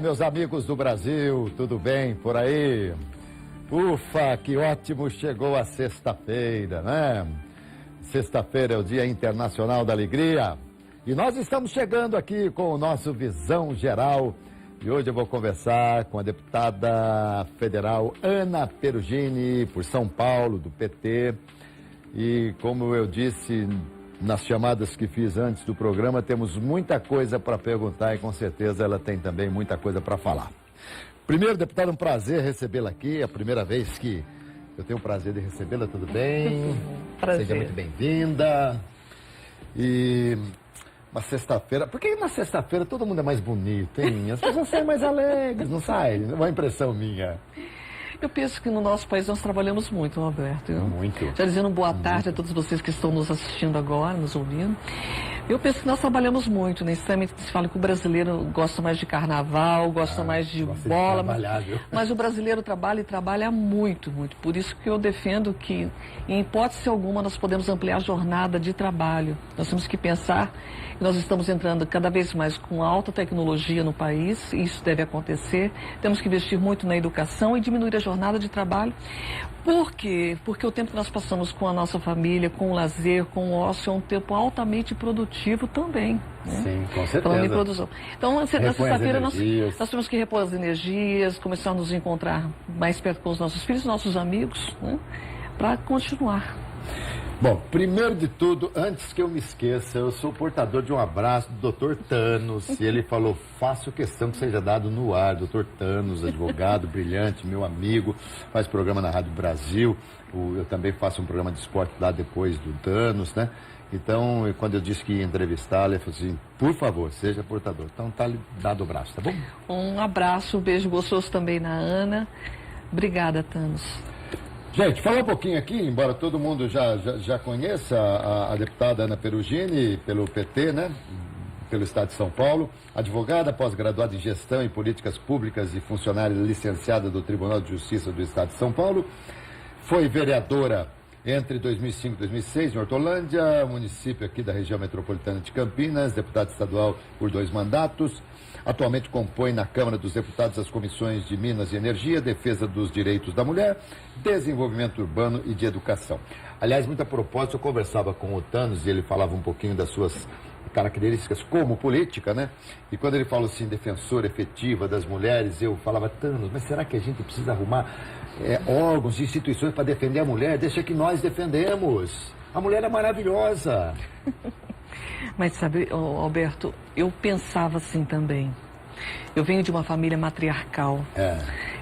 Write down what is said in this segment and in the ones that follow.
meus amigos do Brasil, tudo bem por aí? Ufa, que ótimo, chegou a sexta-feira, né? Sexta-feira é o Dia Internacional da Alegria e nós estamos chegando aqui com o nosso Visão Geral e hoje eu vou conversar com a deputada federal Ana Perugini, por São Paulo, do PT. E como eu disse nas chamadas que fiz antes do programa, temos muita coisa para perguntar e com certeza ela tem também muita coisa para falar. Primeiro, deputada, um prazer recebê-la aqui, é a primeira vez que eu tenho o prazer de recebê-la, tudo bem? Prazer. Seja muito bem-vinda. E uma sexta-feira, por que na sexta-feira todo mundo é mais bonito, hein? As pessoas saem mais alegres, não saem? Uma impressão minha. Eu penso que no nosso país nós trabalhamos muito, Roberto. Muito. Já dizendo boa tarde a todos vocês que estão nos assistindo agora, nos ouvindo. Eu penso que nós trabalhamos muito, né? Extremamente se fala que o brasileiro gosta mais de carnaval, gosta mais de bola. Mas o brasileiro trabalha e trabalha muito, muito. Por isso que eu defendo que, em hipótese alguma, nós podemos ampliar a jornada de trabalho. Nós temos que pensar que nós estamos entrando cada vez mais com alta tecnologia no país, e isso deve acontecer. Temos que investir muito na educação e diminuir a jornada de trabalho. Por quê? Porque o tempo que nós passamos com a nossa família, com o lazer, com o ócio, é um tempo altamente produtivo também. Né? Sim, com certeza. Falando em produção. Então, na sexta-feira, nós temos que repor as energias, começar a nos encontrar mais perto com os nossos filhos, nossos amigos, né? Para continuar. Bom, primeiro de tudo, antes que eu me esqueça, eu sou portador de um abraço do Dr. Thanos, e ele falou, faço questão que seja dado no ar. Dr. Thanos, advogado brilhante, meu amigo, faz programa na Rádio Brasil, eu também faço um programa de esporte lá depois do Thanos, né? Então, quando eu disse que ia entrevistá-lo, ele falou assim, por favor, seja portador. Então, tá dado o braço, tá bom? Um abraço, um beijo gostoso também na Ana. Obrigada, Thanos. Gente, falar um pouquinho aqui, embora todo mundo já conheça a deputada Ana Perugini, pelo PT, né? Pelo Estado de São Paulo, advogada, pós-graduada em Gestão e Políticas Públicas e funcionária licenciada do Tribunal de Justiça do Estado de São Paulo. Foi vereadora entre 2005 e 2006 em Hortolândia, município aqui da região metropolitana de Campinas, deputada estadual por 2 mandatos. Atualmente compõe na Câmara dos Deputados as comissões de Minas e Energia, Defesa dos Direitos da Mulher, Desenvolvimento Urbano e de Educação. Aliás, muito a propósito, eu conversava com o Thanos e ele falava um pouquinho das suas características como política, né? E quando ele falou assim, defensora efetiva das mulheres, eu falava, Thanos, mas será que a gente precisa arrumar órgãos e instituições para defender a mulher? Deixa que nós defendemos. A mulher é maravilhosa. Mas sabe, Alberto, eu pensava assim também. Eu venho de uma família matriarcal.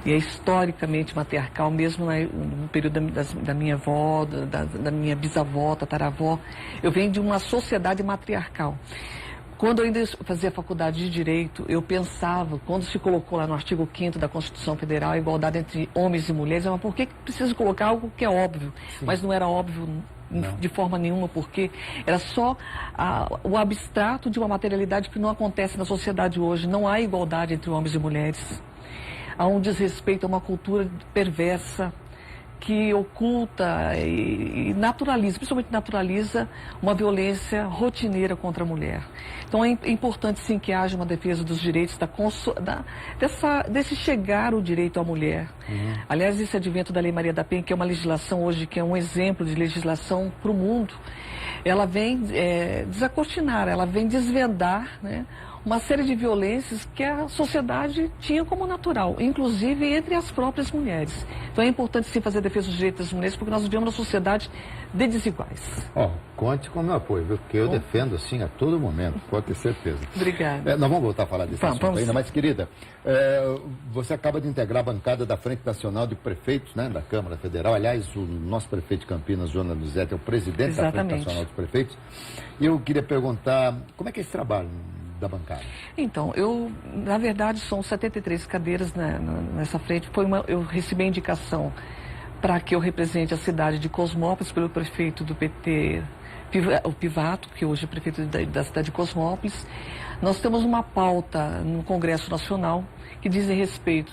E é historicamente matriarcal, mesmo no período da minha avó, da minha bisavó, tataravó. Eu venho de uma sociedade matriarcal. Quando eu ainda fazia faculdade de Direito, eu pensava, quando se colocou lá no artigo 5º da Constituição Federal, a igualdade entre homens e mulheres, mas por que precisa colocar algo que é óbvio? Sim. Mas não era óbvio de forma nenhuma, porque era só o abstrato de uma materialidade que não acontece na sociedade hoje. Não há igualdade entre homens e mulheres. Há um desrespeito a uma cultura perversa que oculta e naturaliza, principalmente naturaliza, uma violência rotineira contra a mulher. Então é importante sim que haja uma defesa dos direitos, desse chegar o direito à mulher. Aliás, esse advento da Lei Maria da Penha, que é uma legislação hoje, que é um exemplo de legislação para o mundo, ela vem desacortinar, ela vem desvendar, né, uma série de violências que a sociedade tinha como natural, inclusive entre as próprias mulheres. Então é importante sim fazer a defesa dos direitos das mulheres, porque nós vivemos uma sociedade de desiguais. Conte com o meu apoio, viu? Porque eu defendo assim a todo momento, pode ter certeza. Obrigada. Nós vamos voltar a falar desse assunto ainda, mas querida, você acaba de integrar a bancada da Frente Nacional de Prefeitos, né, da Câmara Federal. Aliás, o nosso prefeito de Campinas, Jonas Luzete, é o presidente da Frente Nacional dos Prefeitos. E eu queria perguntar, como é que é esse trabalho da bancada? Então, na verdade, são 73 cadeiras nessa frente. Eu recebi a indicação para que eu represente a cidade de Cosmópolis pelo prefeito do PT, o Pivato, que hoje é prefeito da cidade de Cosmópolis. Nós temos uma pauta no Congresso Nacional que diz respeito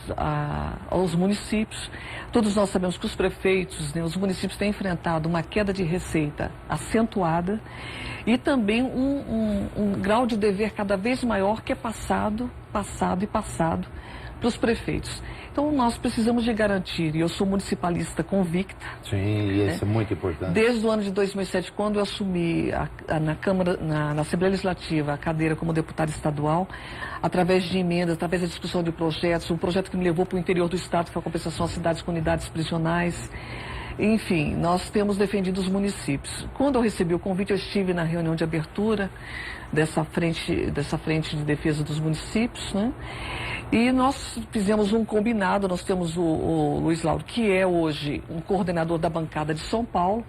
aos municípios. Todos nós sabemos que os prefeitos, né, os municípios têm enfrentado uma queda de receita acentuada e também um grau de dever cada vez maior que é passado passado para os prefeitos. Então, nós precisamos de garantir, e eu sou municipalista convicta. Sim, isso é muito importante. Desde o ano de 2007, quando eu assumi na Câmara, na Assembleia Legislativa, a cadeira como deputada estadual, através de emendas, através da discussão de projetos, um projeto que me levou para o interior do estado, que foi a compensação às cidades com unidades prisionais. Enfim, nós temos defendido os municípios. Quando eu recebi o convite, eu estive na reunião de abertura dessa frente de defesa dos municípios, né? E nós fizemos um combinado. Nós temos o Luiz Lauro, que é hoje um coordenador da bancada de São Paulo,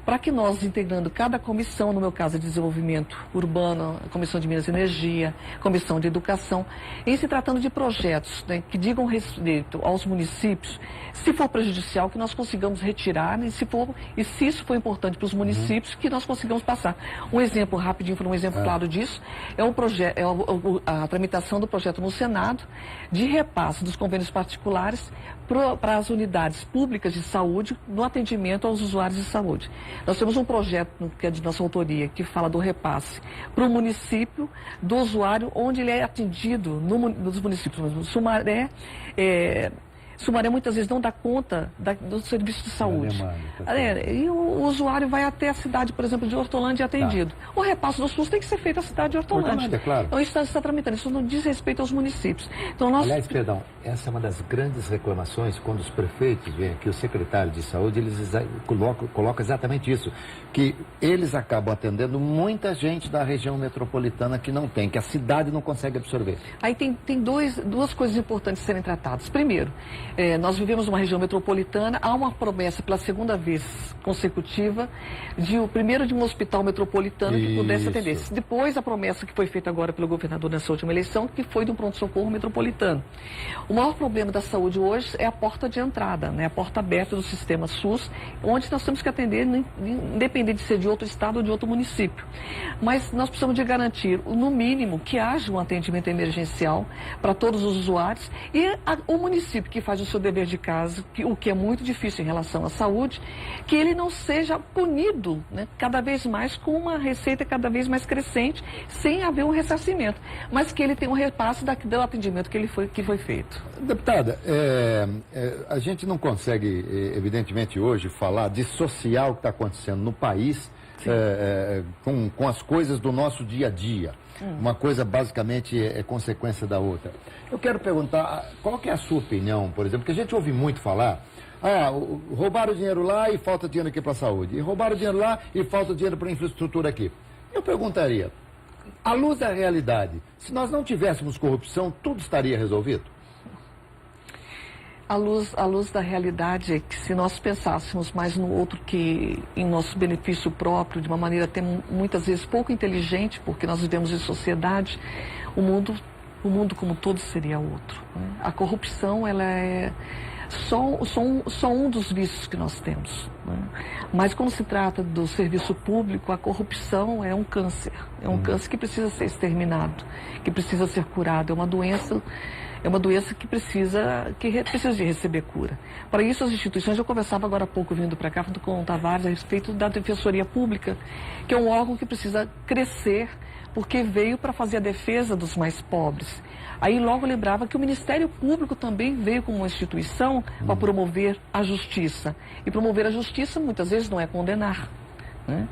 para que nós, integrando cada comissão, no meu caso, de desenvolvimento urbano, a Comissão de Minas e Energia, Comissão de Educação, em se tratando de projetos, né, que digam respeito aos municípios, se for prejudicial, que nós consigamos retirar, e se isso for importante para os municípios, que nós consigamos passar. Um exemplo rapidinho, para um exemplo claro disso, é a tramitação do projeto no Senado de repasse dos convênios particulares para as unidades públicas de saúde no atendimento aos usuários de saúde. Nós temos um projeto que é de nossa autoria, que fala do repasse para o município do usuário, onde ele é atendido nos municípios. Sumaré muitas vezes não dá conta do serviço de saúde. E o usuário vai até a cidade, por exemplo, de Hortolândia atendido. O repasse do SUS tem que ser feito à cidade de Hortolândia. Claro. Então isso está tramitando, isso não diz respeito aos municípios. Então, Aliás, perdão, essa é uma das grandes reclamações quando os prefeitos vêm aqui, o secretário de saúde, eles colocam exatamente isso, que eles acabam atendendo muita gente da região metropolitana que não tem, que a cidade não consegue absorver. Aí tem duas coisas importantes a serem tratadas. Primeiro, nós vivemos numa região metropolitana, há uma promessa pela segunda vez consecutiva de um hospital metropolitano que pudesse atender. Depois a promessa que foi feita agora pelo governador nessa última eleição, que foi de um pronto-socorro metropolitano. O maior problema da saúde hoje é a porta de entrada, né? A porta aberta do sistema SUS, onde nós temos que atender, independente de ser de outro estado ou de outro município. Mas nós precisamos de garantir, no mínimo, que haja um atendimento emergencial para todos os usuários e o município que faz o seu dever de casa, o que é muito difícil em relação à saúde, que ele não seja punido, né, cada vez mais com uma receita cada vez mais crescente, sem haver um ressarcimento, mas que ele tenha um repasse do atendimento que foi feito. Deputada, a gente não consegue, evidentemente, hoje falar, dissociar o que está acontecendo no país com as coisas do nosso dia a dia. Uma coisa basicamente é consequência da outra. Eu quero perguntar, qual que é a sua opinião, por exemplo, porque a gente ouve muito falar, roubaram o dinheiro lá e falta dinheiro aqui para a saúde, e roubaram o dinheiro lá e falta dinheiro para a infraestrutura aqui. Eu perguntaria, à luz da realidade, se nós não tivéssemos corrupção, tudo estaria resolvido? A luz da realidade é que se nós pensássemos mais no outro que em nosso benefício próprio, de uma maneira até muitas vezes pouco inteligente, porque nós vivemos em sociedade, o mundo como um todo seria outro, né? A corrupção, ela é só um dos vícios que nós temos, né? Mas quando se trata do serviço público, a corrupção é um câncer. É um câncer que precisa ser exterminado, que precisa ser curado. É uma doença que precisa de receber cura. Para isso, as instituições, eu conversava agora há pouco, vindo para cá, com o Tavares, a respeito da Defensoria Pública, que é um órgão que precisa crescer, porque veio para fazer a defesa dos mais pobres. Aí logo lembrava que o Ministério Público também veio como uma instituição para promover a justiça. E promover a justiça muitas vezes não é condenar, né?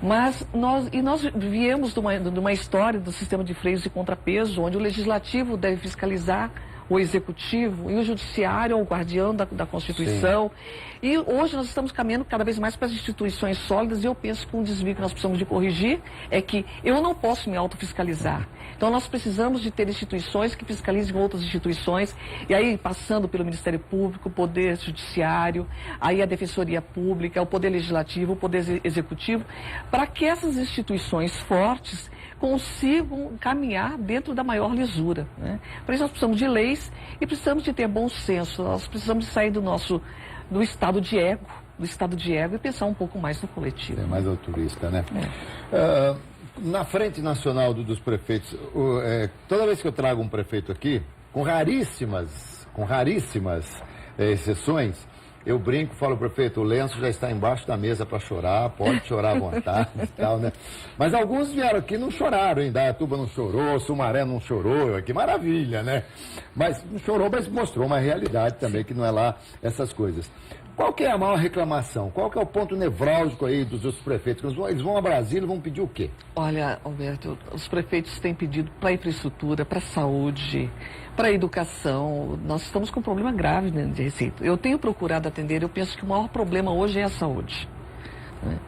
Mas nós viemos de uma história do sistema de freios e contrapeso, onde o legislativo deve fiscalizar o executivo e o judiciário é o guardião da Constituição. Sim. E hoje nós estamos caminhando cada vez mais para as instituições sólidas e eu penso que um desvio que nós precisamos de corrigir é que eu não posso me autofiscalizar. Então nós precisamos de ter instituições que fiscalizem outras instituições e aí passando pelo Ministério Público, o Poder Judiciário, aí a Defensoria Pública, o Poder Legislativo, o Poder Executivo, para que essas instituições fortes consigam caminhar dentro da maior lisura, né? Por isso nós precisamos de leis e precisamos de ter bom senso, nós precisamos de sair do estado de ego, e pensar um pouco mais no coletivo. É mais altruísta, né? Na Frente Nacional dos Prefeitos, toda vez que eu trago um prefeito aqui, com raríssimas exceções, Eu brinco, falo, prefeito, o lenço já está embaixo da mesa para chorar, pode chorar à vontade e tal, né? Mas alguns vieram aqui e não choraram, hein? Dayatuba não chorou, Sumaré não chorou, que maravilha, né? Mas não chorou, mas mostrou uma realidade também, que não é lá essas coisas. Qual que é a maior reclamação? Qual que é o ponto nevrálgico aí dos prefeitos? Eles vão a Brasília e vão pedir o quê? Olha, Alberto, os prefeitos têm pedido para a infraestrutura, para a saúde, para a educação. Nós estamos com um problema grave, né, de receita. Eu tenho procurado atender, eu penso que o maior problema hoje é a saúde, né?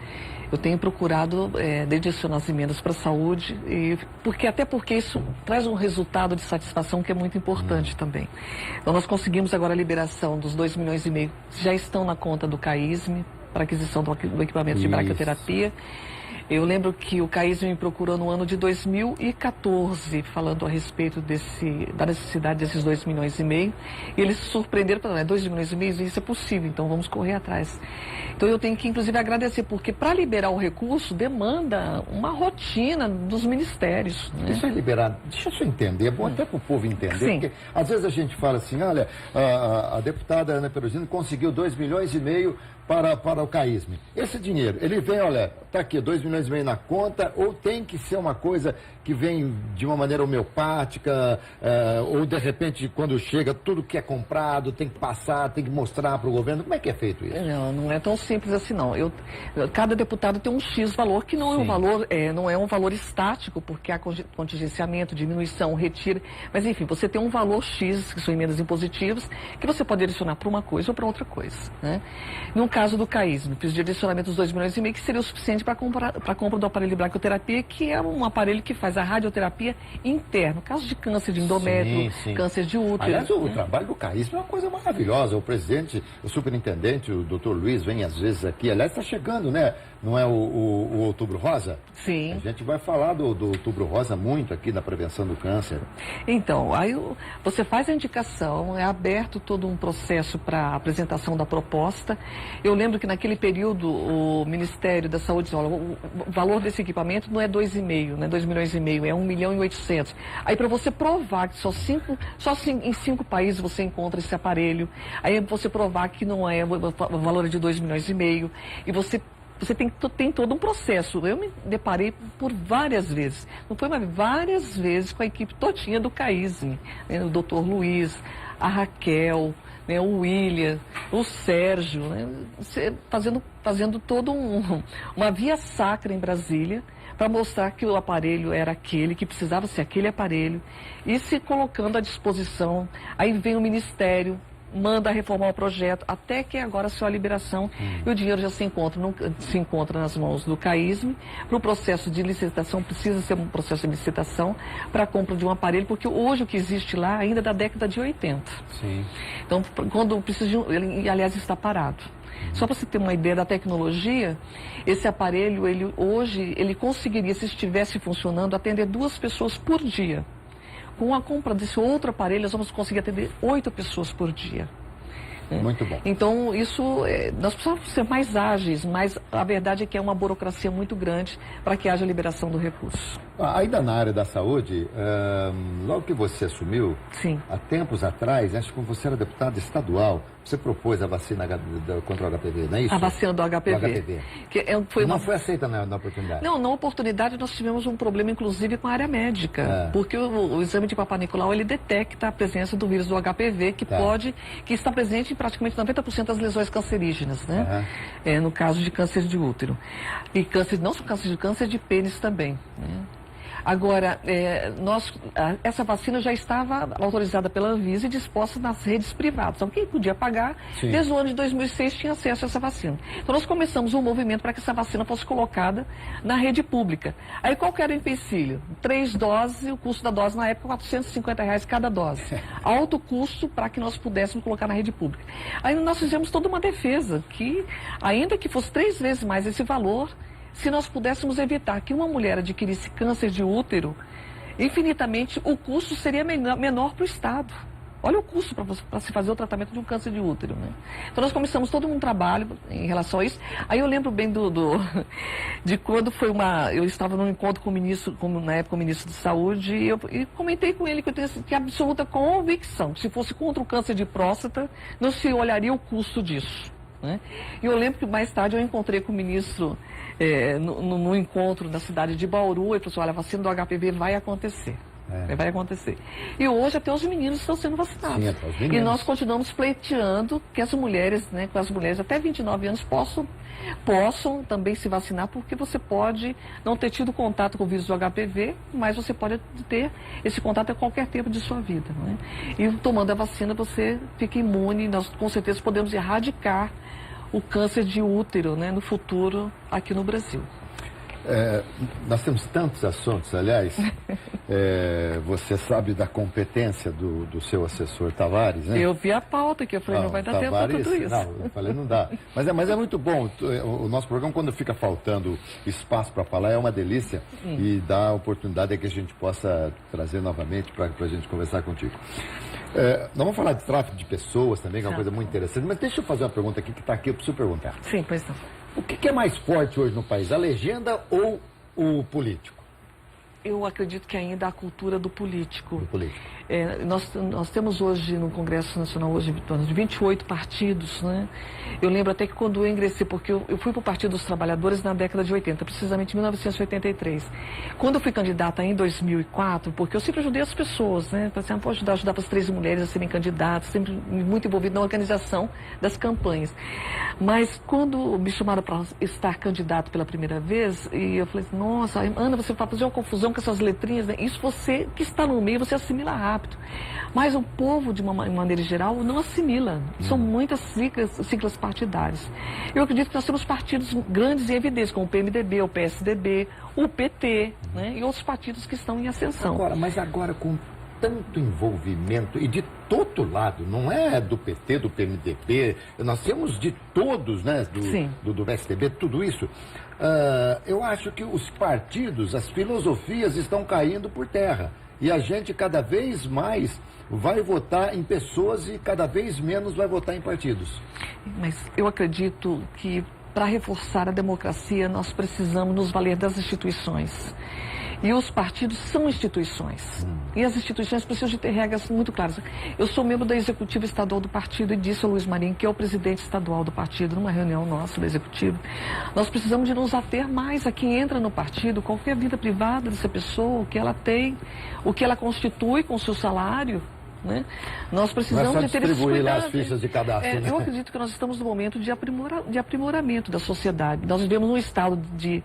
Eu tenho procurado direcionar as emendas para a saúde, até porque isso traz um resultado de satisfação que é muito importante também. Então nós conseguimos agora a liberação dos 2,5 milhões que já estão na conta do CAISM para aquisição do equipamento de braquioterapia. Eu lembro que o CAISM me procurou no ano de 2014, falando a respeito da necessidade desses 2,5 milhões. E eles se surpreenderam, falando, 2,5 milhões, isso é possível, então vamos correr atrás. Então eu tenho que, inclusive, agradecer, porque para liberar o recurso, demanda uma rotina dos ministérios, né? Isso é liberar, deixa eu entender, é bom até para o povo entender, Sim. Porque às vezes a gente fala assim, olha, a deputada Ana Perugino conseguiu 2,5 milhões para o CAISM. Esse dinheiro, ele vem, olha, está aqui, 2,5 milhões na conta, ou tem que ser uma coisa que vem de uma maneira homeopática, ou de repente, quando chega, tudo que é comprado, tem que passar, tem que mostrar para o governo. Como é que é feito isso? Não é tão simples assim, não. Cada deputado tem um X valor, que não é um valor, não é um valor estático, porque há contingenciamento, diminuição, retiro. Mas, enfim, você tem um valor X, que são emendas impositivas, que você pode direcionar para uma coisa ou para outra coisa, né? No caso do CAISM, fiz direcionamento dos 2,5 milhões, que seria o suficiente para a compra do aparelho de braquioterapia, que é um aparelho que faz a radioterapia interna. Caso de câncer de endométrio, câncer de útero. Aliás, o trabalho do CAISM é uma coisa maravilhosa. O presidente, o superintendente, o doutor Luiz, vem às vezes aqui. Aliás, está chegando, né? Não é o Outubro Rosa? Sim. A gente vai falar do Outubro Rosa muito aqui na prevenção do câncer. Então, aí você faz a indicação, é aberto todo um processo para apresentação da proposta. Eu lembro que naquele período o Ministério da Saúde disse, olha, o valor desse equipamento não é 2,5, né, 2,5 milhões, é 1,8 milhão. Aí para você provar que só em 5 países você encontra esse aparelho, aí você provar que não é, o valor é de 2,5 milhões, e você tem todo um processo. Eu me deparei por várias vezes, não foi, mas várias vezes com a equipe todinha do CAISM, né, o doutor Luiz, a Raquel, né, o William, o Sérgio, né, fazendo todo uma via sacra em Brasília, para mostrar que o aparelho era aquele, que precisava ser aquele aparelho, e se colocando à disposição. Aí vem o Ministério, manda reformar o projeto, até que agora só a liberação e o dinheiro já se encontra nas mãos do CAISM. Para o processo de licitação, precisa ser um processo de licitação para a compra de um aparelho, porque hoje o que existe lá ainda é da década de 80. Sim. Então, quando precisa ele, aliás, está parado. Só para você ter uma ideia da tecnologia, esse aparelho, hoje, ele conseguiria, se estivesse funcionando, atender 2 pessoas por dia. Com a compra desse outro aparelho, nós vamos conseguir atender 8 pessoas por dia. Muito bom. Então, nós precisamos ser mais ágeis, mas a verdade é que é uma burocracia muito grande para que haja liberação do recurso. Ainda na área da saúde, logo que você assumiu, Sim. Há tempos atrás, acho que você era deputado estadual, você propôs a vacina contra o HPV, não é isso? A vacina do HPV. Do HPV. Não foi aceita na oportunidade? Não, na oportunidade nós tivemos um problema, inclusive, com a área médica. Porque o exame de Papa Nicolau, ele detecta a presença do vírus do HPV, que está presente em praticamente 90% das lesões cancerígenas, né? No caso de câncer de útero. E não só câncer de pênis também, né? Agora, essa vacina já estava autorizada pela Anvisa e disposta nas redes privadas. Então, quem podia pagar, Sim. Desde o ano de 2006, tinha acesso a essa vacina. Então, nós começamos um movimento para que essa vacina fosse colocada na rede pública. Aí, qual que era o empecilho? 3 doses, o custo da dose na época, R$450 cada dose. Alto custo para que nós pudéssemos colocar na rede pública. Aí, nós fizemos toda uma defesa, que, ainda que fosse 3 vezes mais esse valor, se nós pudéssemos evitar que uma mulher adquirisse câncer de útero, infinitamente o custo seria menor para o Estado. Olha o custo para se fazer o tratamento de um câncer de útero, né? Então nós começamos todo um trabalho em relação a isso. Aí eu lembro bem de quando foi eu estava num encontro com o ministro, na época o ministro de Saúde, e comentei com ele que eu tinha absoluta convicção, que se fosse contra o câncer de próstata, não se olharia o custo disso, né? E eu lembro que mais tarde eu encontrei com o ministro no encontro na cidade de Bauru, e falou assim, olha, a vacina do HPV vai acontecer. Vai acontecer. E hoje até os meninos estão sendo vacinados. Sim, até os meninos. E nós continuamos pleiteando que as mulheres, né, com as mulheres até 29 anos possam também se vacinar, porque você pode não ter tido contato com o vírus do HPV, mas você pode ter esse contato a qualquer tempo de sua vida, né? E tomando a vacina você fica imune, nós com certeza podemos erradicar o câncer de útero, né, no futuro aqui no Brasil. Nós temos tantos assuntos, aliás, você sabe da competência do seu assessor Tavares, né? Eu vi a pauta que eu falei, não vai dar tempo para tudo isso. Não, eu falei, não dá. Mas é muito bom, o nosso programa, quando fica faltando espaço para falar, é uma delícia e dá a oportunidade que a gente possa trazer novamente para a gente conversar contigo. Nós vamos falar de tráfico de pessoas também, que é uma coisa muito interessante, mas deixa eu fazer uma pergunta aqui que está aqui, eu preciso perguntar. Sim, pois não. O que é mais forte hoje no país, a legenda ou o político? Eu acredito que ainda a cultura do político. Nós temos hoje no Congresso Nacional, hoje, 28 partidos, né? Eu lembro até que quando eu ingressei, porque eu fui para o Partido dos Trabalhadores na década de 80, precisamente em 1983. Quando eu fui candidata em 2004, porque eu sempre ajudei as pessoas, né? Falei assim, vou ajudar para as 13 mulheres a serem candidatas, sempre muito envolvida na organização das campanhas. Mas quando me chamaram para estar candidato pela primeira vez, e eu falei assim, nossa, Ana, você vai fazer uma confusão com essas letrinhas, né? Isso você que está no meio, você assimila rápido. Mas o povo, de uma maneira geral, não assimila. São muitas siglas partidárias. Eu acredito que nós temos partidos grandes e evidentes, como o PMDB, o PSDB, o PT, né? E outros partidos que estão em ascensão. Mas agora com tanto envolvimento, e de todo lado, não é do PT, do PMDB, nós temos de todos, né, do PSDB, tudo isso. Eu acho que os partidos, as filosofias estão caindo por terra. E a gente cada vez mais vai votar em pessoas e cada vez menos vai votar em partidos. Mas eu acredito que para reforçar a democracia nós precisamos nos valer das instituições. E os partidos são instituições. E as instituições precisam de ter regras muito claras. Eu sou membro da executiva estadual do partido e disse ao Luiz Marinho, que é o presidente estadual do partido, numa reunião nossa do executivo, nós precisamos de nos ater mais a quem entra no partido, qualquer vida privada dessa pessoa, o que ela tem, o que ela constitui com o seu salário. Né? Nós precisamos de ter esses distribuir lá cuidados. as fichas de cadastro. Eu acredito que nós estamos no momento de aprimoramento da sociedade. Nós vivemos num estado de...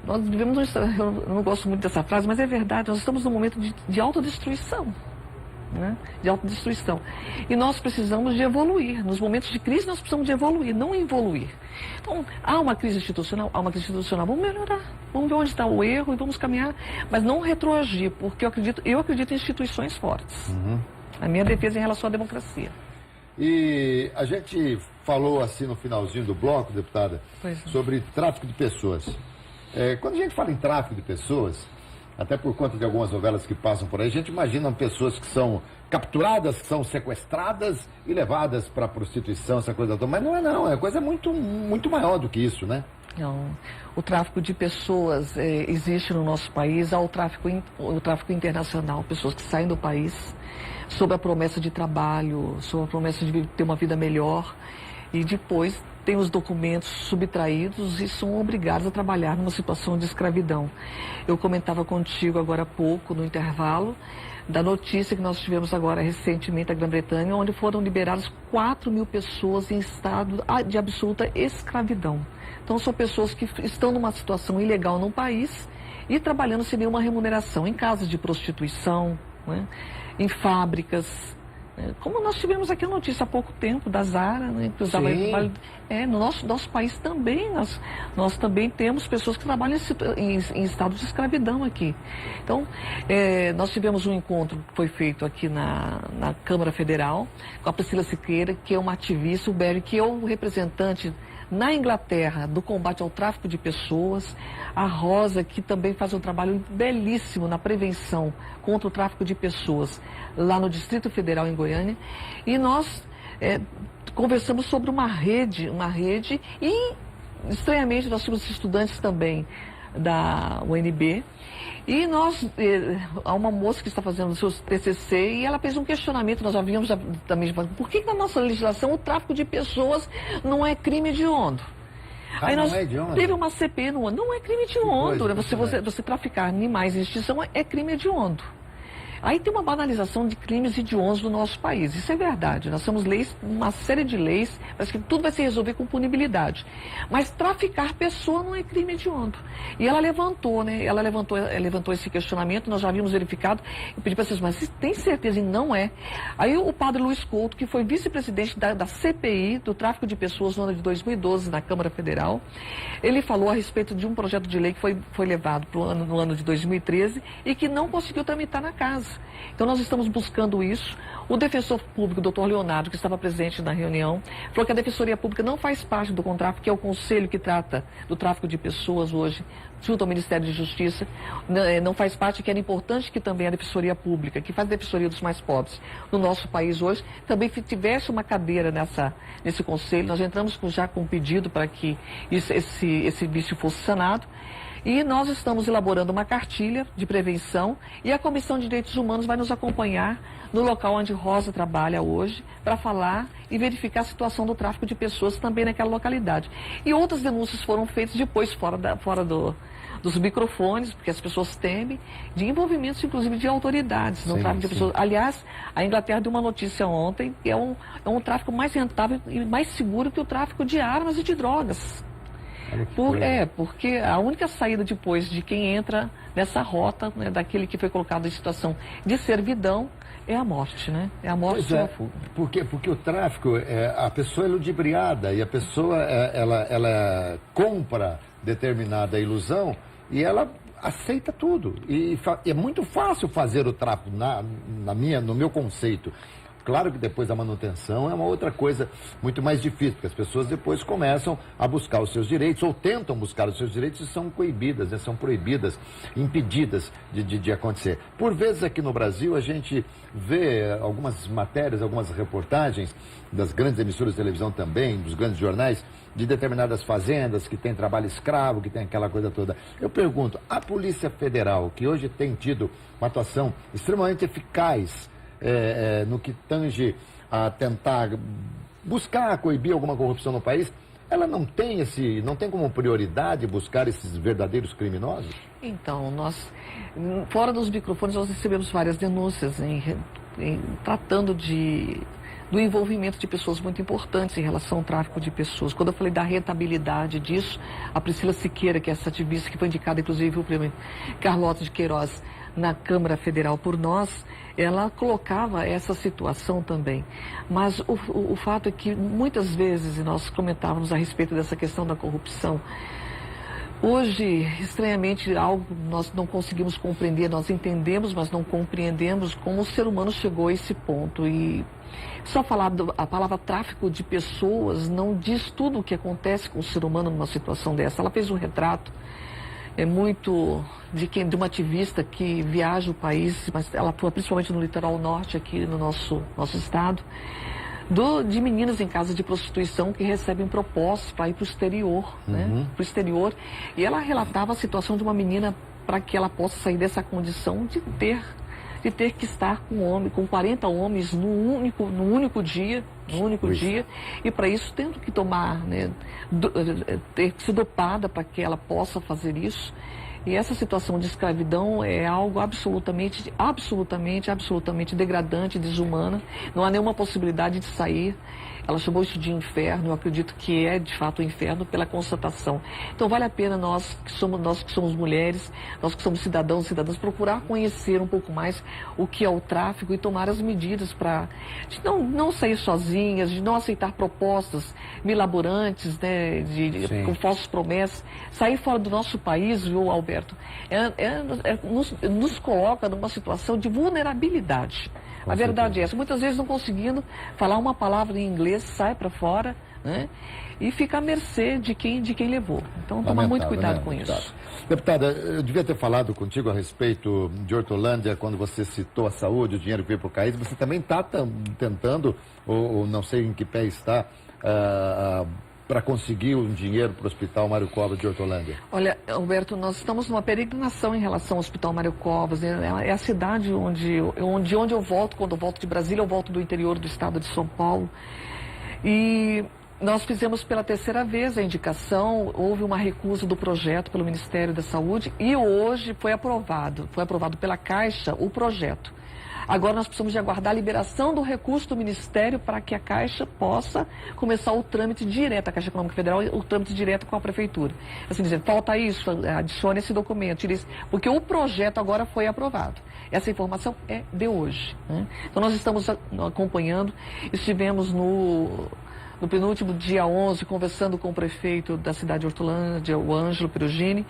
nós vivemos eu não gosto muito dessa frase, mas é verdade, nós estamos num momento de autodestruição, né? De autodestruição. E nós precisamos de evoluir. Nos momentos de crise nós precisamos de evoluir, não evoluir. Então, há uma crise institucional, vamos melhorar, vamos ver onde está o erro e vamos caminhar, mas não retroagir, porque eu acredito em instituições fortes. A minha defesa em relação à democracia. E a gente falou assim no finalzinho do bloco, deputada, sobre tráfico de pessoas. Quando a gente fala em tráfico de pessoas, até por conta de algumas novelas que passam por aí, a gente imagina pessoas que são capturadas, que são sequestradas e levadas para a prostituição, essa coisa toda. Mas não é coisa muito, muito maior do que isso, né? Não. O tráfico de pessoas existe no nosso país, há o tráfico internacional, pessoas que saem do país sob a promessa de trabalho, sob a promessa de ter uma vida melhor e depois têm os documentos subtraídos e são obrigados a trabalhar numa situação de escravidão. Eu comentava contigo agora há pouco, no intervalo, da notícia que nós tivemos agora recentemente na Grã-Bretanha, onde foram liberadas 4.000 pessoas em estado de absoluta escravidão. Então são pessoas que estão numa situação ilegal no país e trabalhando sem nenhuma remuneração, em casas de prostituição, né? Em fábricas, como nós tivemos aqui a notícia há pouco tempo da Zara, né, que usava no nosso país também, nós também temos pessoas que trabalham em estado de escravidão aqui. Então, nós tivemos um encontro que foi feito aqui na Câmara Federal, com a Priscila Siqueira, que é uma ativista, o Berry, que é o representante na Inglaterra do combate ao tráfico de pessoas, a Rosa, que também faz um trabalho belíssimo na prevenção contra o tráfico de pessoas lá no Distrito Federal em Goiânia, e nós conversamos sobre uma rede e estranhamente nós tínhamos estudantes também da UNB. E há uma moça que está fazendo o seu TCC e ela fez um questionamento, nós já vimos também, por que na nossa legislação o tráfico de pessoas não é crime hediondo? Aí nós teve uma CPI no ano, não é crime hediondo, né? Você traficar animais em extinção é crime hediondo. Aí tem uma banalização de crimes hediondos no nosso país. Isso é verdade. Nós temos leis, uma série de leis, parece que tudo vai se resolver com punibilidade. Mas traficar pessoa não é crime hediondo. E ela levantou, né? Ela levantou esse questionamento, nós já havíamos verificado. Eu pedi para vocês, mas vocês têm certeza? E não é. Aí o padre Luiz Couto, que foi vice-presidente da CPI, do tráfico de pessoas no ano de 2012, na Câmara Federal, ele falou a respeito de um projeto de lei que foi levado no ano de 2013 e que não conseguiu tramitar na casa. Então nós estamos buscando isso. O defensor público, doutor Leonardo, que estava presente na reunião, falou que a Defensoria Pública não faz parte do CONTRAFIC, que é o conselho que trata do tráfico de pessoas hoje, junto ao Ministério de Justiça, não faz parte, que era importante que também a Defensoria Pública, que faz a Defensoria dos mais pobres no nosso país hoje, também tivesse uma cadeira nesse conselho. Nós entramos já com um pedido para que esse vício fosse sanado. E nós estamos elaborando uma cartilha de prevenção e a Comissão de Direitos Humanos vai nos acompanhar no local onde Rosa trabalha hoje para falar e verificar a situação do tráfico de pessoas também naquela localidade. E outras denúncias foram feitas depois fora dos microfones, porque as pessoas temem, de envolvimentos inclusive de autoridades no tráfico de pessoas. Aliás, a Inglaterra deu uma notícia ontem que é um tráfico mais rentável e mais seguro que o tráfico de armas e de drogas. Porque a única saída depois de quem entra nessa rota, né, daquele que foi colocado em situação de servidão, é a morte, né? É a morte ou a fuga. Porque o tráfico, a pessoa é ludibriada e a pessoa, ela compra determinada ilusão e ela aceita tudo. E é muito fácil fazer o tráfico, no meu conceito. Claro que depois da manutenção é uma outra coisa muito mais difícil, porque as pessoas depois começam a buscar os seus direitos, ou tentam buscar os seus direitos e são coibidas, né? São proibidas, impedidas de acontecer. Por vezes aqui no Brasil a gente vê algumas matérias, algumas reportagens das grandes emissoras de televisão também, dos grandes jornais, de determinadas fazendas que tem trabalho escravo, que tem aquela coisa toda. Eu pergunto, a Polícia Federal, que hoje tem tido uma atuação extremamente eficaz no que tange a tentar buscar coibir alguma corrupção no país, ela não tem como prioridade buscar esses verdadeiros criminosos? Então, fora dos microfones, nós recebemos várias denúncias tratando do envolvimento de pessoas muito importantes em relação ao tráfico de pessoas. Quando eu falei da rentabilidade disso, a Priscila Siqueira, que é essa ativista que foi indicada, inclusive, o prêmio Carlota de Queiroz na Câmara Federal por nós, ela colocava essa situação também. Mas o fato é que muitas vezes, e nós comentávamos a respeito dessa questão da corrupção, hoje, estranhamente, algo nós não conseguimos compreender, nós entendemos, mas não compreendemos como o ser humano chegou a esse ponto. E só falar a palavra tráfico de pessoas não diz tudo o que acontece com o ser humano numa situação dessa. Ela fez um retrato muito de uma ativista que viaja o país, mas ela atua principalmente no litoral norte, aqui no nosso estado, de meninas em casa de prostituição que recebem propostas para ir para o exterior, né? Para o exterior. E ela relatava a situação de uma menina para que ela possa sair dessa condição de ter que estar com 40 homens no único dia, e para isso tendo que tomar, né, ter que ser dopada para que ela possa fazer isso. E essa situação de escravidão é algo absolutamente degradante, desumana. Não há nenhuma possibilidade de sair. Ela chamou isso de inferno. Eu acredito que é de fato um inferno pela constatação. Então vale a pena nós que somos mulheres, nós que somos cidadãos e cidadãs, procurar conhecer um pouco mais o que é o tráfico e tomar as medidas para não sair sozinhas, de não aceitar propostas milaborantes, né, com falsas promessas. Sair fora do nosso país, viu, Alberto, nos coloca numa situação de vulnerabilidade. A verdade é essa. Muitas vezes não conseguindo falar uma palavra em inglês, sai para fora né? E fica à mercê de quem levou. Então, tomar muito cuidado com isso. Deputada, eu devia ter falado contigo a respeito de Hortolândia, quando você citou a saúde, o dinheiro que veio para o CAIS. Você também está tentando, ou não sei em que pé está, para conseguir um dinheiro para o Hospital Mário Covas de Hortolândia? Olha, Alberto, nós estamos numa peregrinação em relação ao Hospital Mário Covas. É a cidade onde eu volto. Quando eu volto de Brasília, eu volto do interior do estado de São Paulo. E nós fizemos pela terceira vez a indicação, houve uma recusa do projeto pelo Ministério da Saúde e hoje foi aprovado pela Caixa o projeto. Agora nós precisamos de aguardar a liberação do recurso do Ministério para que a Caixa possa começar o trâmite direto, a Caixa Econômica Federal, o trâmite direto com a Prefeitura. Assim dizer, falta isso, adicione esse documento, tire esse, porque o projeto agora foi aprovado. Essa informação é de hoje, né? Então nós estamos acompanhando, estivemos no penúltimo dia 11, conversando com o prefeito da cidade de Hortolândia, o Ângelo Perugini,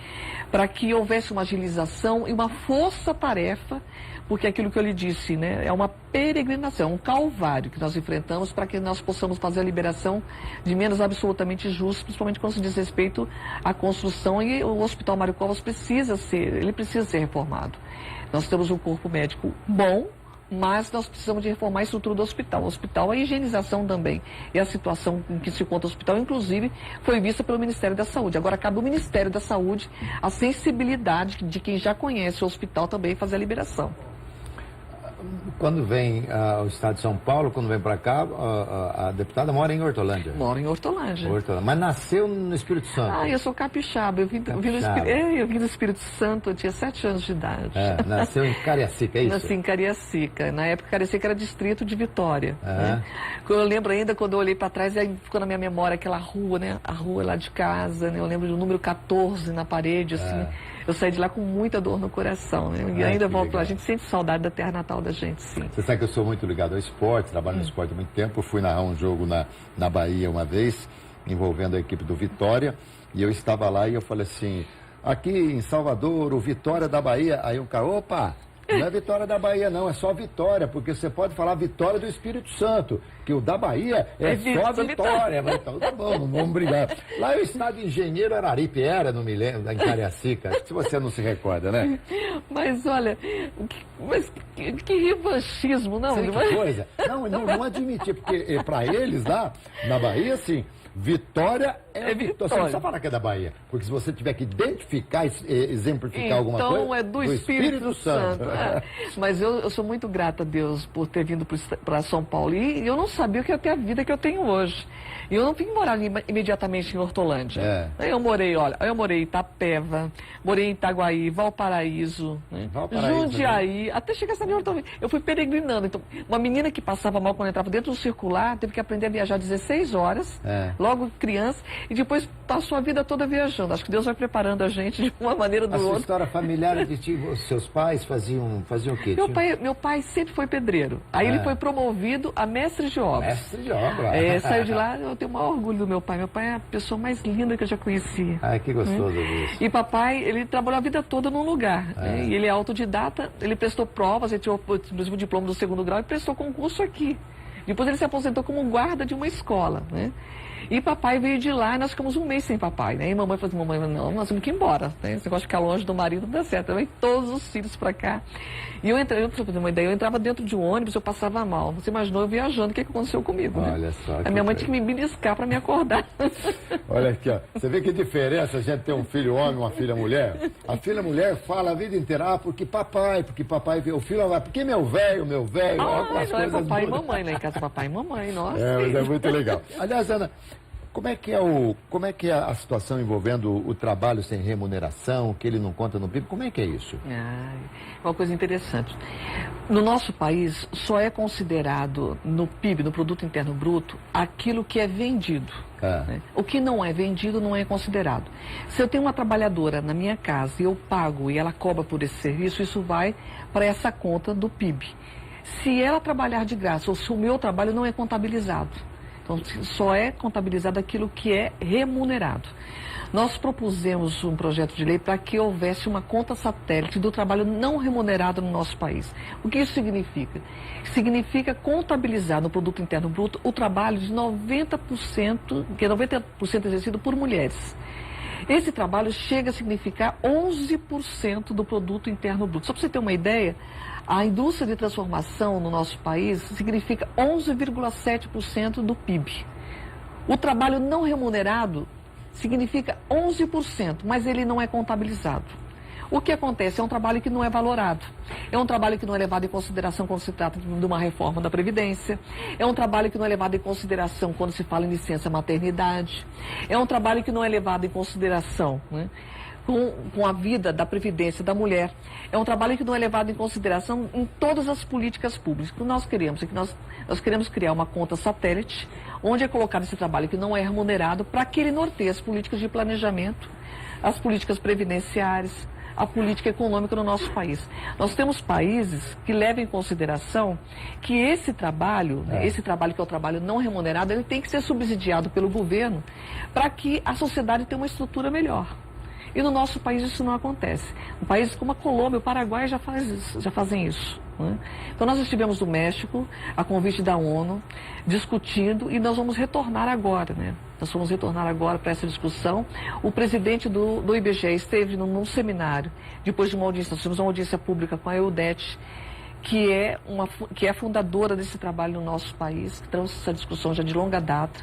para que houvesse uma agilização e uma força-tarefa, porque aquilo que eu lhe disse, né, é uma peregrinação, um calvário que nós enfrentamos para que nós possamos fazer a liberação de menos absolutamente justos, principalmente quando se diz respeito à construção, e o Hospital Mário Covas precisa ser reformado. Nós temos um corpo médico bom, mas nós precisamos de reformar a estrutura do hospital. O hospital, a higienização também. E a situação em que se encontra o hospital, inclusive, foi vista pelo Ministério da Saúde. Agora, cabe ao Ministério da Saúde a sensibilidade de quem já conhece o hospital também fazer a liberação. Quando vem ao estado de São Paulo, quando vem para cá, a deputada mora em Hortolândia. Mora em Hortolândia. Mas nasceu no Espírito Santo. Eu sou capixaba. Eu vim do Espírito Santo, eu tinha 7 anos de idade. Nasceu em Cariacica, é isso? Nasci em Cariacica. Na época, Cariacica era distrito de Vitória. Né? Eu lembro ainda, quando eu olhei para trás, aí ficou na minha memória aquela rua, né? A rua lá de casa, né? Eu lembro do número 14 na parede, assim. Eu saí de lá com muita dor no coração, né? E ainda volto lá. A gente sente saudade da terra natal da gente, sim. Você sabe que eu sou muito ligado ao esporte, trabalho no esporte há muito tempo. Eu fui narrar um jogo na Bahia uma vez, envolvendo a equipe do Vitória, e eu estava lá e eu falei assim, aqui em Salvador, o Vitória da Bahia. Aí um cara, opa, não é Vitória da Bahia não, é só Vitória, porque você pode falar Vitória do Espírito Santo, que o da Bahia é só Vitória. Mas então tá bom, não vamos brigar. Lá é o estado de Engenheiro Araripe, era, não me lembro, em Cariacica, se você não se recorda, né? Mas olha, que revanchismo, não? Sei que coisa. Não admitir, porque para eles lá, na Bahia, assim, Vitória é Vitória. Você não precisa falar que é da Bahia, porque se você tiver que identificar, exemplificar alguma coisa... Então é do Espírito Santo. Mas eu sou muito grata a Deus por ter vindo para São Paulo. E eu não sabia que eu ia ter a vida que eu tenho hoje. E eu não vim morar imediatamente em Hortolândia. Eu morei em Itapeva, morei em Itaguaí, Valparaíso, né? Jundiaí, né? Até chegar a cidade de Hortolândia. Eu fui peregrinando. Então, uma menina que passava mal quando entrava dentro do circular, teve que aprender a viajar 16 horas, logo criança, e depois passou a vida toda viajando. Acho que Deus vai preparando a gente de uma maneira ou do outra. A sua história familiar de seus pais faziam o quê? Meu pai sempre foi pedreiro. Aí ele foi promovido a mestre de obras. Mestre de obra. Saiu de lá, eu tenho o maior orgulho do meu pai. Meu pai é a pessoa mais linda que eu já conheci. Ai, que gostoso isso. E papai, ele trabalhou a vida toda num lugar. Né? E ele é autodidata, ele prestou provas, ele tirou inclusive o diploma do 2º grau e prestou concurso aqui. Depois ele se aposentou como guarda de uma escola, né? E papai veio de lá e nós ficamos um mês sem papai, né? E mamãe falou assim, mamãe, não, nós temos que ir embora, né? Esse negócio de ficar longe do marido não dá certo. Veio todos os filhos pra cá. E eu fazer uma ideia, eu entrava dentro de um ônibus, eu passava mal. Você imaginou eu viajando, o que aconteceu comigo, né? Olha só. A minha mãe tinha que me beliscar pra me acordar. Olha aqui, ó. Você vê que diferença a gente ter um filho homem e uma filha mulher? A filha mulher fala a vida inteira, porque papai vê o filho, porque meu velho, as coisas papai e mamãe, lá em casa, papai e mamãe, nossa. Mas é muito legal. Aliás, Ana, como é que é a situação envolvendo o trabalho sem remuneração, que ele não conta no PIB? Como é que é isso? Uma coisa interessante. No nosso país, só é considerado no PIB, no Produto Interno Bruto, aquilo que é vendido. Né? O que não é vendido não é considerado. Se eu tenho uma trabalhadora na minha casa e eu pago e ela cobra por esse serviço, isso vai para essa conta do PIB. Se ela trabalhar de graça ou se o meu trabalho não é contabilizado. Então, só é contabilizado aquilo que é remunerado. Nós propusemos um projeto de lei para que houvesse uma conta satélite do trabalho não remunerado no nosso país. O que isso significa? Significa contabilizar no Produto Interno Bruto o trabalho de 90%, que é 90% exercido por mulheres. Esse trabalho chega a significar 11% do Produto Interno Bruto. Só para você ter uma ideia, a indústria de transformação no nosso país significa 11,7% do PIB. O trabalho não remunerado significa 11%, mas ele não é contabilizado. O que acontece? É um trabalho que não é valorado. É um trabalho que não é levado em consideração quando se trata de uma reforma da Previdência. É um trabalho que não é levado em consideração quando se fala em licença maternidade. É um trabalho que não é levado em consideração, né, com a vida da Previdência da mulher. É um trabalho que não é levado em consideração em todas as políticas públicas. O que nós queremos é que nós queremos criar uma conta satélite, onde é colocado esse trabalho que não é remunerado, para que ele norteie as políticas de planejamento, as políticas previdenciárias, a política econômica no nosso país. Nós temos países que levam em consideração que esse trabalho que é o trabalho não remunerado, ele tem que ser subsidiado pelo governo para que a sociedade tenha uma estrutura melhor. E no nosso país isso não acontece. Em países como a Colômbia, o Paraguai já fazem isso. Né? Então nós estivemos no México, a convite da ONU, discutindo, e nós vamos retornar agora, né? Nós vamos retornar agora para essa discussão. O presidente do IBGE esteve num seminário, depois de uma audiência, nós tivemos uma audiência pública com a Eudete, que é fundadora desse trabalho no nosso país, que trouxe essa discussão já de longa data.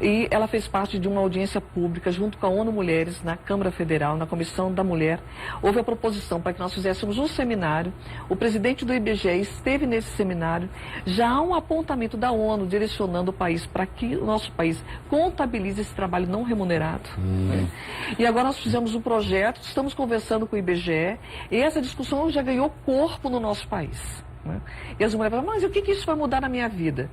E ela fez parte de uma audiência pública junto com a ONU Mulheres, na Câmara Federal, na Comissão da Mulher. Houve a proposição para que nós fizéssemos um seminário. O presidente do IBGE esteve nesse seminário. Já há um apontamento da ONU direcionando o país para que o nosso país contabilize esse trabalho não remunerado. Né? E agora nós fizemos um projeto, estamos conversando com o IBGE, e essa discussão já ganhou corpo no nosso país. E as mulheres falam, mas o que isso vai mudar na minha vida?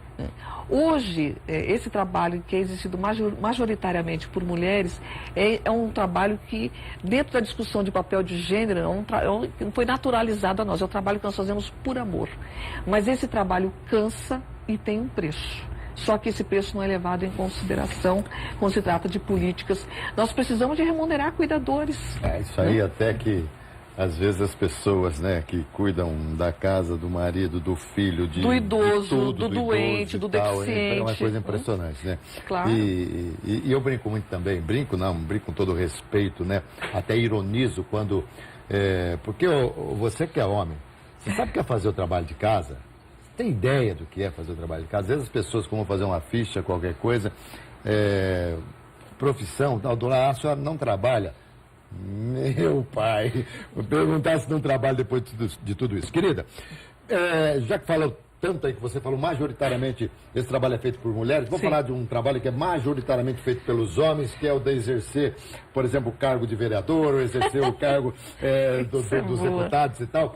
Hoje, esse trabalho que é exercido majoritariamente por mulheres é um trabalho que, dentro da discussão de papel de gênero, foi naturalizado a nós. É um trabalho que nós fazemos por amor. Mas esse trabalho cansa e tem um preço. Só que esse preço não é levado em consideração quando se trata de políticas. Nós precisamos de remunerar cuidadores. Isso aí até que... Às vezes as pessoas, né, que cuidam da casa, do marido, do filho, do idoso, de tudo, do doente, do deficiente. É uma coisa impressionante, né? Claro. E eu brinco muito também, brinco com todo respeito, né? Até ironizo quando... porque você que é homem, você sabe o que é fazer o trabalho de casa? Tem ideia do que é fazer o trabalho de casa? Às vezes as pessoas, como fazer uma ficha, qualquer coisa, profissão, a senhora não trabalha. Meu pai, vou perguntar se não trabalha depois de tudo isso. Querida, já que falou tanto aí, que você falou majoritariamente esse trabalho é feito por mulheres, vou falar de um trabalho que é majoritariamente feito pelos homens, que é o de exercer, por exemplo, o cargo de vereador, ou exercer o cargo dos deputados e tal.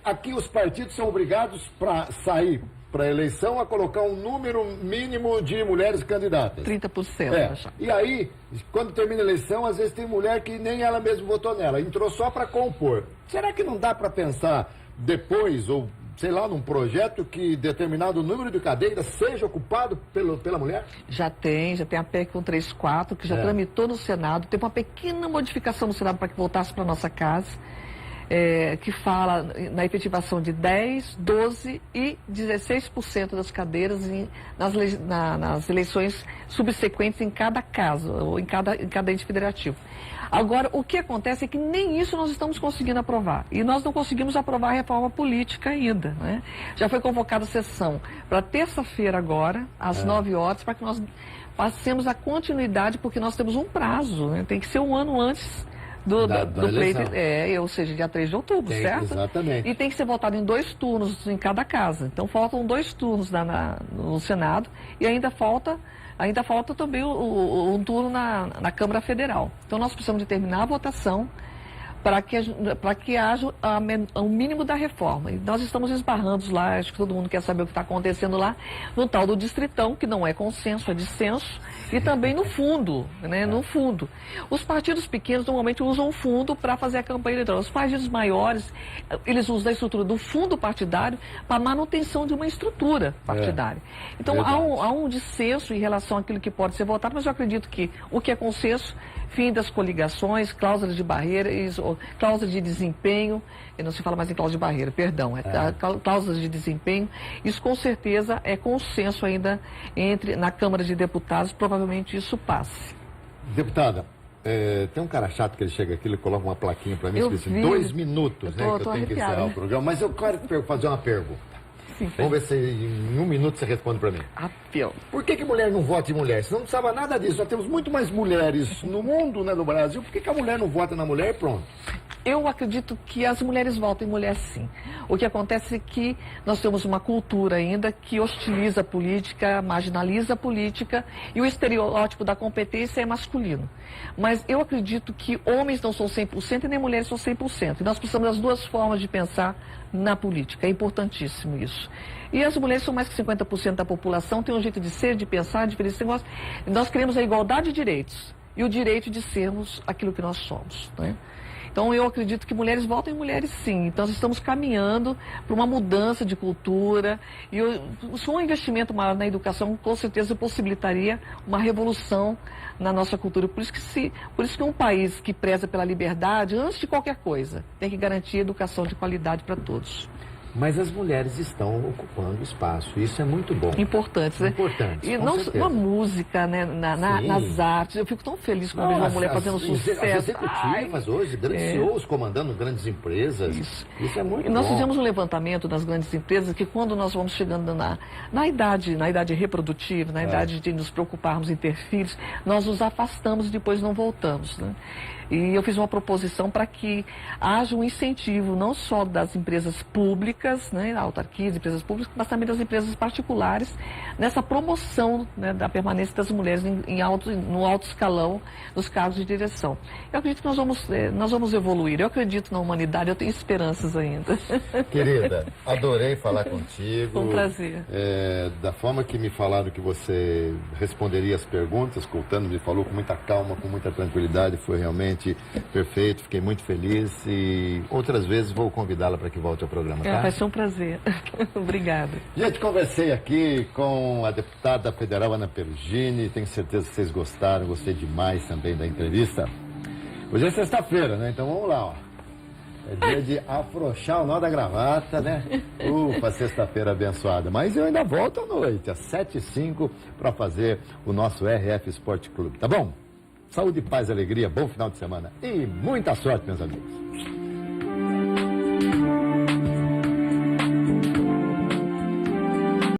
Aqui os partidos são obrigados para sair para a eleição a colocar um número mínimo de mulheres candidatas. 30%. E aí, quando termina a eleição, às vezes tem mulher que nem ela mesma votou nela, entrou só para compor. Será que não dá para pensar depois, ou sei lá, num projeto que determinado número de cadeiras seja ocupado pela mulher? Já tem a PEC 134, que já tramitou no Senado, teve uma pequena modificação no Senado para que voltasse para a nossa casa. Que fala na efetivação de 10%, 12% e 16% das cadeiras nas eleições subsequentes em cada caso, ou em cada ente federativo. Agora, o que acontece é que nem isso nós estamos conseguindo aprovar. E nós não conseguimos aprovar a reforma política ainda. Né? Já foi convocada a sessão para terça-feira agora, às 9 horas, para que nós passemos a continuidade, porque nós temos um prazo, né? Tem que ser um ano antes do pleito, ou seja, dia 3 de outubro, certo? Exatamente. E tem que ser votado em 2 turnos em cada casa. Então faltam 2 turnos no Senado e ainda falta também um turno na Câmara Federal. Então nós precisamos de terminar a votação para que haja o mínimo da reforma. E nós estamos esbarrando lá, acho que todo mundo quer saber o que está acontecendo lá, no tal do Distritão, que não é consenso, é dissenso, e também no fundo, né? No fundo. Os partidos pequenos normalmente usam o fundo para fazer a campanha eleitoral. Os partidos maiores, eles usam a estrutura do fundo partidário para manutenção de uma estrutura partidária. Então, há um dissenso em relação àquilo que pode ser votado, mas eu acredito que o que é consenso, fim das coligações, cláusulas de barreira, cláusulas de desempenho, não se fala mais em cláusula de barreira, perdão, cláusulas de desempenho, isso com certeza é consenso ainda na Câmara de Deputados, provavelmente isso passe. Deputada, tem um cara chato que ele chega aqui, ele coloca uma plaquinha para mim, escrito 2 minutos, né, que eu tenho que encerrar o programa, mas eu quero fazer uma pergunta. Sim, vamos ver se em 1 minuto você responde para mim. Por que mulher não vota em mulher? Você não precisava nada disso. Nós temos muito mais mulheres no mundo, né, no Brasil. Por que a mulher não vota na mulher e pronto? Eu acredito que as mulheres votam em mulher sim. O que acontece é que nós temos uma cultura ainda que hostiliza a política, marginaliza a política e o estereótipo da competência é masculino. Mas eu acredito que homens não são 100% e nem mulheres são 100%. E nós precisamos das duas formas de pensar na política. É importantíssimo isso. E as mulheres são mais que 50% da população, têm um jeito de ser, de pensar, de fazer. Nós queremos a igualdade de direitos e o direito de sermos aquilo que nós somos, né? Então, eu acredito que mulheres votam em mulheres sim. Então, nós estamos caminhando para uma mudança de cultura. E um investimento maior na educação, com certeza, possibilitaria uma revolução na nossa cultura. Por isso que um país que preza pela liberdade, antes de qualquer coisa, tem que garantir educação de qualidade para todos. Mas as mulheres estão ocupando espaço, isso é muito bom. Importantes, né? Importantes, e não só na música, né? Nas artes. Eu fico tão feliz quando vejo uma mulher fazendo sucesso. As executivas hoje, grandes CEOs comandando grandes empresas. Isso é muito bom. Nós fizemos um levantamento das grandes empresas que quando nós vamos chegando na idade reprodutiva, na idade de nos preocuparmos em ter filhos, nós nos afastamos e depois não voltamos, né? E eu fiz uma proposição para que haja um incentivo não só das empresas públicas, né, autarquias, empresas públicas, mas também das empresas particulares, nessa promoção, né, da permanência das mulheres no alto escalão dos cargos de direção. Eu acredito que nós vamos evoluir. Eu acredito na humanidade, eu tenho esperanças ainda. Querida, adorei falar contigo. Foi um prazer. Da forma que me falaram que você responderia as perguntas, Coltano me falou com muita calma, com muita tranquilidade, foi realmente perfeito, fiquei muito feliz e outras vezes vou convidá-la para que volte ao programa, tá? Vai ser um prazer. Obrigada. Gente, conversei aqui com a deputada federal Ana Perugini, tenho certeza que vocês gostaram, gostei demais também da entrevista. Hoje é sexta-feira, né? Então vamos lá, ó. É dia de afrouxar o nó da gravata, né? Ufa, sexta-feira abençoada. Mas eu ainda volto à noite, às 7h05, para fazer o nosso RF Esporte Clube, tá bom? Saúde, paz, alegria, bom final de semana e muita sorte, meus amigos.